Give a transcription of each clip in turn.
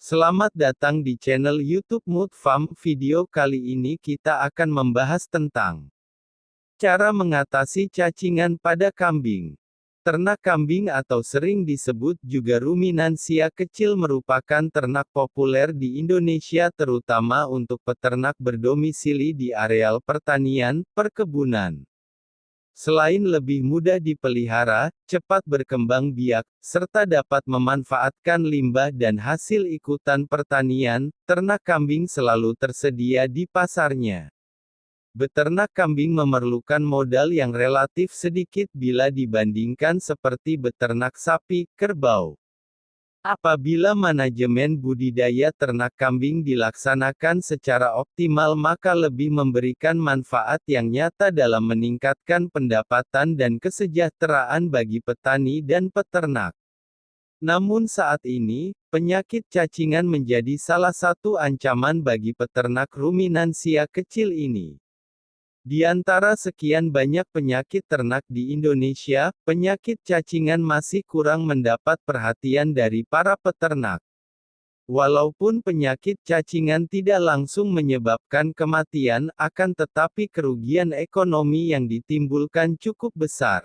Selamat datang di channel YouTube Mood Farm. Video kali ini kita akan membahas tentang cara mengatasi cacingan pada kambing. Ternak kambing atau sering disebut juga ruminansia kecil merupakan ternak populer di Indonesia terutama untuk peternak berdomisili di areal pertanian, perkebunan. Selain lebih mudah dipelihara, cepat berkembang biak, serta dapat memanfaatkan limbah dan hasil ikutan pertanian, ternak kambing selalu tersedia di pasarnya. Beternak kambing memerlukan modal yang relatif sedikit bila dibandingkan seperti beternak sapi, kerbau. Apabila manajemen budidaya ternak kambing dilaksanakan secara optimal maka lebih memberikan manfaat yang nyata dalam meningkatkan pendapatan dan kesejahteraan bagi petani dan peternak. Namun saat ini, penyakit cacingan menjadi salah satu ancaman bagi peternak ruminansia kecil ini. Di antara sekian banyak penyakit ternak di Indonesia, penyakit cacingan masih kurang mendapat perhatian dari para peternak. Walaupun penyakit cacingan tidak langsung menyebabkan kematian, akan tetapi kerugian ekonomi yang ditimbulkan cukup besar.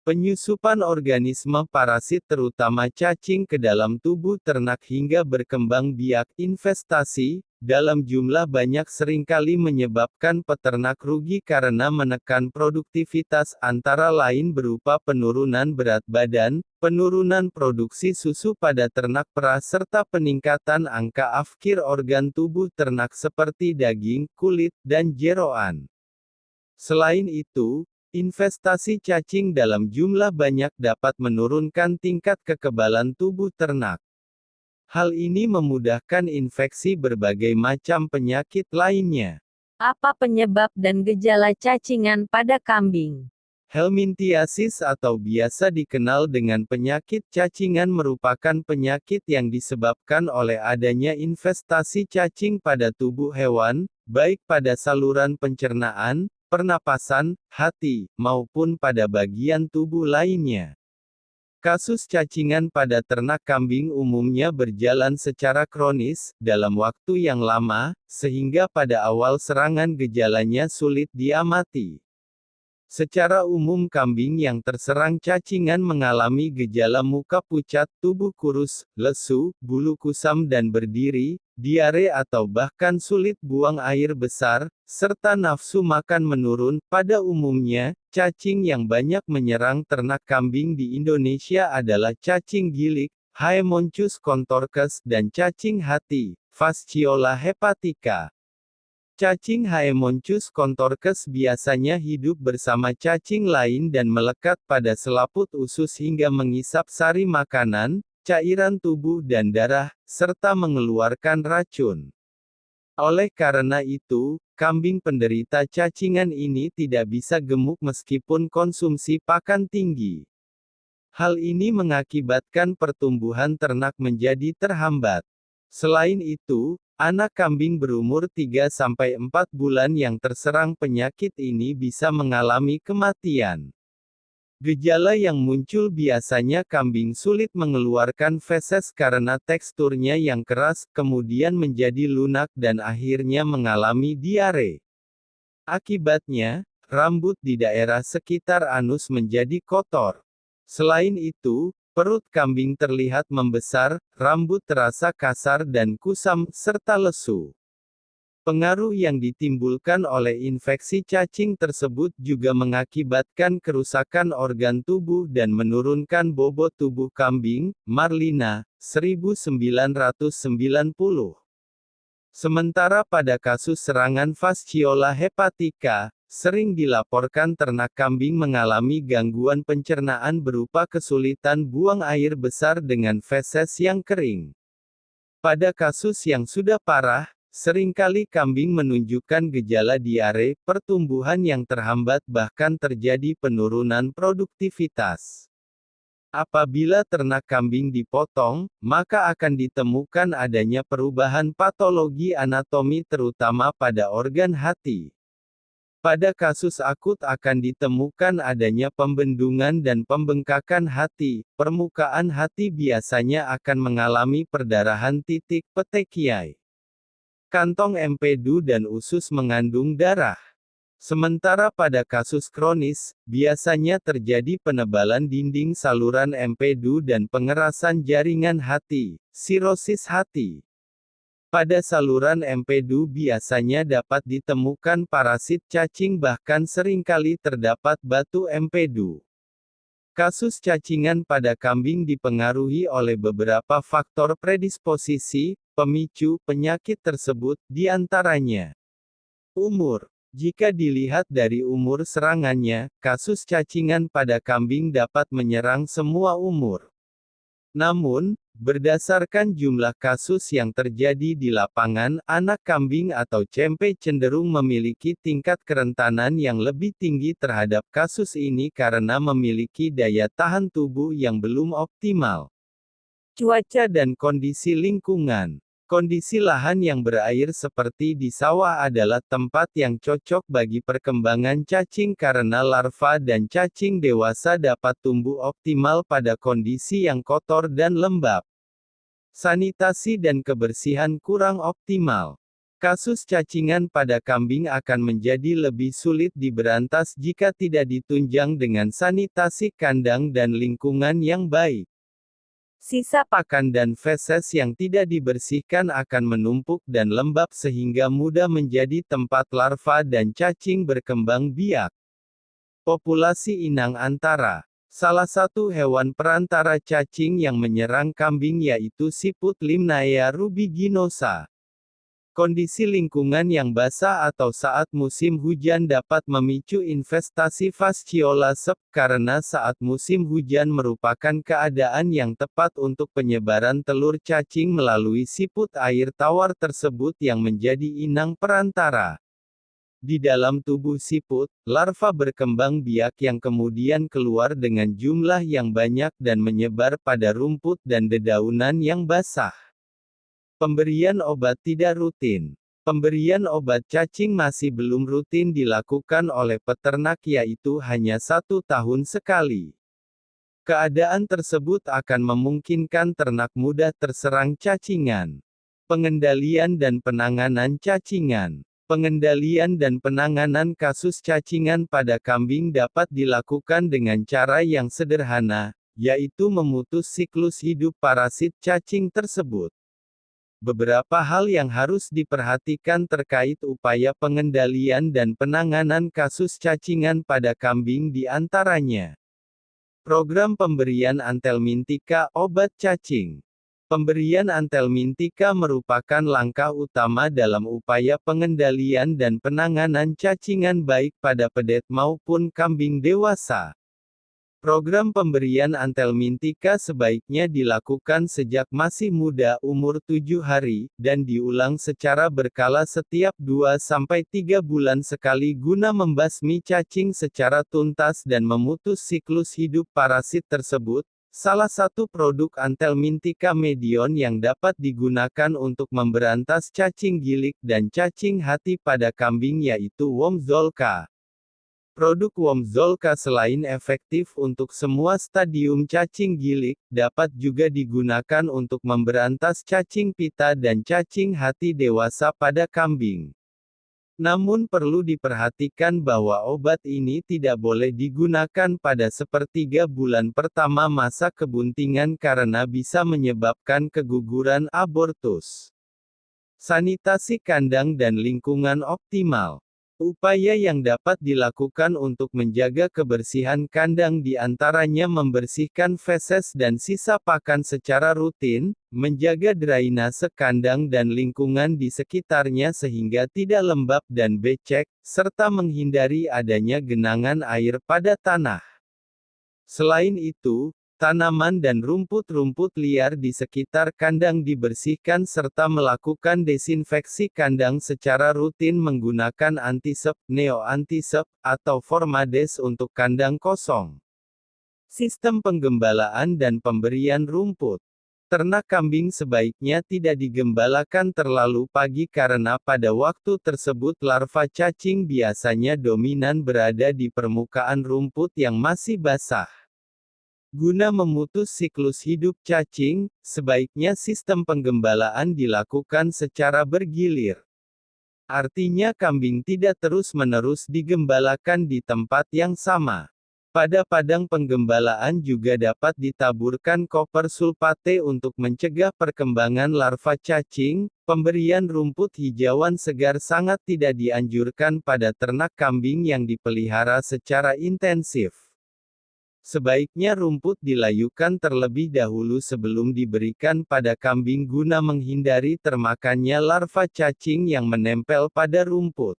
Penyusupan organisme parasit terutama cacing ke dalam tubuh ternak hingga berkembang biak investasi, dalam jumlah banyak seringkali menyebabkan peternak rugi karena menekan produktivitas antara lain berupa penurunan berat badan, penurunan produksi susu pada ternak perah serta peningkatan angka afkir organ tubuh ternak seperti daging, kulit, dan jeroan. Selain itu, investasi cacing dalam jumlah banyak dapat menurunkan tingkat kekebalan tubuh ternak. Hal ini memudahkan infeksi berbagai macam penyakit lainnya. Apa penyebab dan gejala cacingan pada kambing? Helminthiasis atau biasa dikenal dengan penyakit cacingan merupakan penyakit yang disebabkan oleh adanya investasi cacing pada tubuh hewan, baik pada saluran pencernaan, pernapasan, hati, maupun pada bagian tubuh lainnya. Kasus cacingan pada ternak kambing umumnya berjalan secara kronis, dalam waktu yang lama, sehingga pada awal serangan gejalanya sulit diamati. Secara umum kambing yang terserang cacingan mengalami gejala muka pucat, tubuh kurus, lesu, bulu kusam dan berdiri, diare atau bahkan sulit buang air besar, serta nafsu makan menurun. Pada umumnya, cacing yang banyak menyerang ternak kambing di Indonesia adalah cacing gilik, Haemonchus contorcus, dan cacing hati, Fasciola hepatica. Cacing Haemonchus contorcus biasanya hidup bersama cacing lain dan melekat pada selaput usus hingga mengisap sari makanan, cairan tubuh dan darah, serta mengeluarkan racun. Oleh karena itu, kambing penderita cacingan ini tidak bisa gemuk meskipun konsumsi pakan tinggi. Hal ini mengakibatkan pertumbuhan ternak menjadi terhambat. Selain itu, anak kambing berumur 3-4 bulan yang terserang penyakit ini bisa mengalami kematian. Gejala yang muncul biasanya kambing sulit mengeluarkan feses karena teksturnya yang keras, kemudian menjadi lunak dan akhirnya mengalami diare. Akibatnya, rambut di daerah sekitar anus menjadi kotor. Selain itu, perut kambing terlihat membesar, rambut terasa kasar dan kusam, serta lesu. Pengaruh yang ditimbulkan oleh infeksi cacing tersebut juga mengakibatkan kerusakan organ tubuh dan menurunkan bobot tubuh kambing. Marlina, 1990. Sementara pada kasus serangan Fasciola hepatica, sering dilaporkan ternak kambing mengalami gangguan pencernaan berupa kesulitan buang air besar dengan feses yang kering. Pada kasus yang sudah parah, seringkali kambing menunjukkan gejala diare, pertumbuhan yang terhambat bahkan terjadi penurunan produktivitas. Apabila ternak kambing dipotong, maka akan ditemukan adanya perubahan patologi anatomi terutama pada organ hati. Pada kasus akut akan ditemukan adanya pembendungan dan pembengkakan hati. Permukaan hati biasanya akan mengalami perdarahan. Petekiai. Kantong empedu dan usus mengandung darah. Sementara pada kasus kronis, biasanya terjadi penebalan dinding saluran empedu dan pengerasan jaringan hati, sirosis hati. Pada saluran empedu biasanya dapat ditemukan parasit cacing, bahkan seringkali terdapat batu empedu. Kasus cacingan pada kambing dipengaruhi oleh beberapa faktor predisposisi, pemicu penyakit tersebut, diantaranya umur. Jika dilihat dari umur serangannya, kasus cacingan pada kambing dapat menyerang semua umur. Namun, berdasarkan jumlah kasus yang terjadi di lapangan, anak kambing atau cempe cenderung memiliki tingkat kerentanan yang lebih tinggi terhadap kasus ini karena memiliki daya tahan tubuh yang belum optimal. Cuaca dan kondisi lingkungan. Kondisi lahan yang berair seperti di sawah adalah tempat yang cocok bagi perkembangan cacing karena larva dan cacing dewasa dapat tumbuh optimal pada kondisi yang kotor dan lembab. Sanitasi dan kebersihan kurang optimal. Kasus cacingan pada kambing akan menjadi lebih sulit diberantas jika tidak ditunjang dengan sanitasi kandang dan lingkungan yang baik. Sisa pakan dan feses yang tidak dibersihkan akan menumpuk dan lembab sehingga mudah menjadi tempat larva dan cacing berkembang biak. Populasi inang antara. Salah satu hewan perantara cacing yang menyerang kambing yaitu siput Limnaea rubiginosa. Kondisi lingkungan yang basah atau saat musim hujan dapat memicu investasi Fasciola sep, karena saat musim hujan merupakan keadaan yang tepat untuk penyebaran telur cacing melalui siput air tawar tersebut yang menjadi inang perantara. Di dalam tubuh siput, larva berkembang biak yang kemudian keluar dengan jumlah yang banyak dan menyebar pada rumput dan dedaunan yang basah. Pemberian obat tidak rutin. Pemberian obat cacing masih belum rutin dilakukan oleh peternak, yaitu hanya 1 tahun sekali. Keadaan tersebut akan memungkinkan ternak mudah terserang cacingan. Pengendalian dan penanganan cacingan. Pengendalian dan penanganan kasus cacingan pada kambing dapat dilakukan dengan cara yang sederhana, yaitu memutus siklus hidup parasit cacing tersebut. Beberapa hal yang harus diperhatikan terkait upaya pengendalian dan penanganan kasus cacingan pada kambing di antaranya. Program pemberian Antelmintika, obat cacing. Pemberian Antelmintika merupakan langkah utama dalam upaya pengendalian dan penanganan cacingan baik pada pedet maupun kambing dewasa. Program pemberian Antelmintika sebaiknya dilakukan sejak masih muda umur 7 hari, dan diulang secara berkala setiap 2-3 bulan sekali guna membasmi cacing secara tuntas dan memutus siklus hidup parasit tersebut. Salah satu produk Antelmintika Medion yang dapat digunakan untuk memberantas cacing gilik dan cacing hati pada kambing yaitu Wormzolka. Produk Wormzolka selain efektif untuk semua stadium cacing gilik, dapat juga digunakan untuk memberantas cacing pita dan cacing hati dewasa pada kambing. Namun perlu diperhatikan bahwa obat ini tidak boleh digunakan pada sepertiga bulan pertama masa kebuntingan karena bisa menyebabkan keguguran abortus. Sanitasi kandang dan lingkungan optimal. Upaya yang dapat dilakukan untuk menjaga kebersihan kandang diantaranya membersihkan feses dan sisa pakan secara rutin, menjaga drainase kandang dan lingkungan di sekitarnya sehingga tidak lembab dan becek, serta menghindari adanya genangan air pada tanah. Selain itu, tanaman dan rumput-rumput liar di sekitar kandang dibersihkan serta melakukan desinfeksi kandang secara rutin menggunakan antisep, neo-antisep, atau formades untuk kandang kosong. Sistem penggembalaan dan pemberian rumput. Ternak kambing sebaiknya tidak digembalakan terlalu pagi karena pada waktu tersebut larva cacing biasanya dominan berada di permukaan rumput yang masih basah. Guna memutus siklus hidup cacing, sebaiknya sistem penggembalaan dilakukan secara bergilir. Artinya kambing tidak terus-menerus digembalakan di tempat yang sama. Pada padang penggembalaan juga dapat ditaburkan koper sulfate untuk mencegah perkembangan larva cacing. Pemberian rumput hijauan segar sangat tidak dianjurkan pada ternak kambing yang dipelihara secara intensif. Sebaiknya rumput dilayukan terlebih dahulu sebelum diberikan pada kambing guna menghindari termakannya larva cacing yang menempel pada rumput.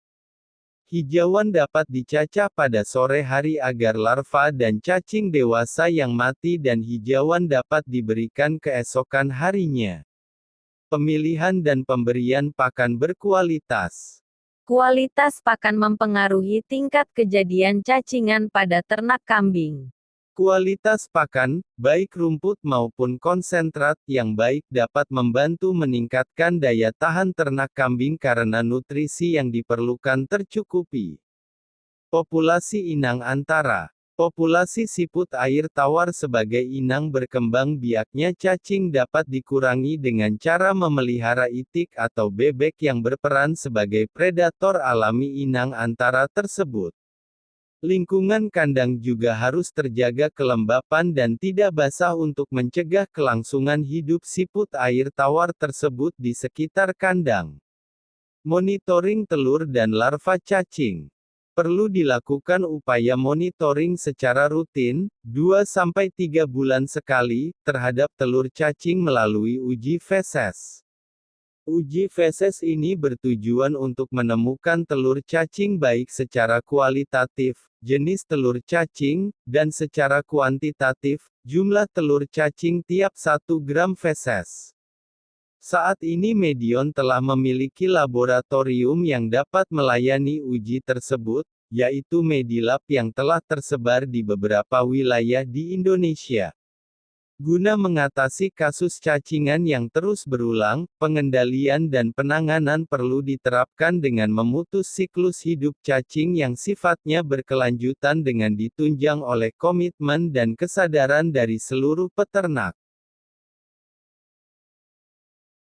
Hijauan dapat dicacah pada sore hari agar larva dan cacing dewasa yang mati dan hijauan dapat diberikan keesokan harinya. Pemilihan dan pemberian pakan berkualitas. Kualitas pakan mempengaruhi tingkat kejadian cacingan pada ternak kambing. Kualitas pakan, baik rumput maupun konsentrat yang baik dapat membantu meningkatkan daya tahan ternak kambing karena nutrisi yang diperlukan tercukupi. Populasi inang antara. Populasi siput air tawar sebagai inang berkembang biaknya cacing dapat dikurangi dengan cara memelihara itik atau bebek yang berperan sebagai predator alami inang antara tersebut. Lingkungan kandang juga harus terjaga kelembapan dan tidak basah untuk mencegah kelangsungan hidup siput air tawar tersebut di sekitar kandang. Monitoring telur dan larva cacing. Perlu dilakukan upaya monitoring secara rutin, 2-3 bulan sekali, terhadap telur cacing melalui uji feses. Uji feses ini bertujuan untuk menemukan telur cacing baik secara kualitatif, jenis telur cacing, dan secara kuantitatif, jumlah telur cacing tiap 1 gram feses. Saat ini Medion telah memiliki laboratorium yang dapat melayani uji tersebut, yaitu Medilab yang telah tersebar di beberapa wilayah di Indonesia. Guna mengatasi kasus cacingan yang terus berulang, pengendalian dan penanganan perlu diterapkan dengan memutus siklus hidup cacing yang sifatnya berkelanjutan dengan ditunjang oleh komitmen dan kesadaran dari seluruh peternak.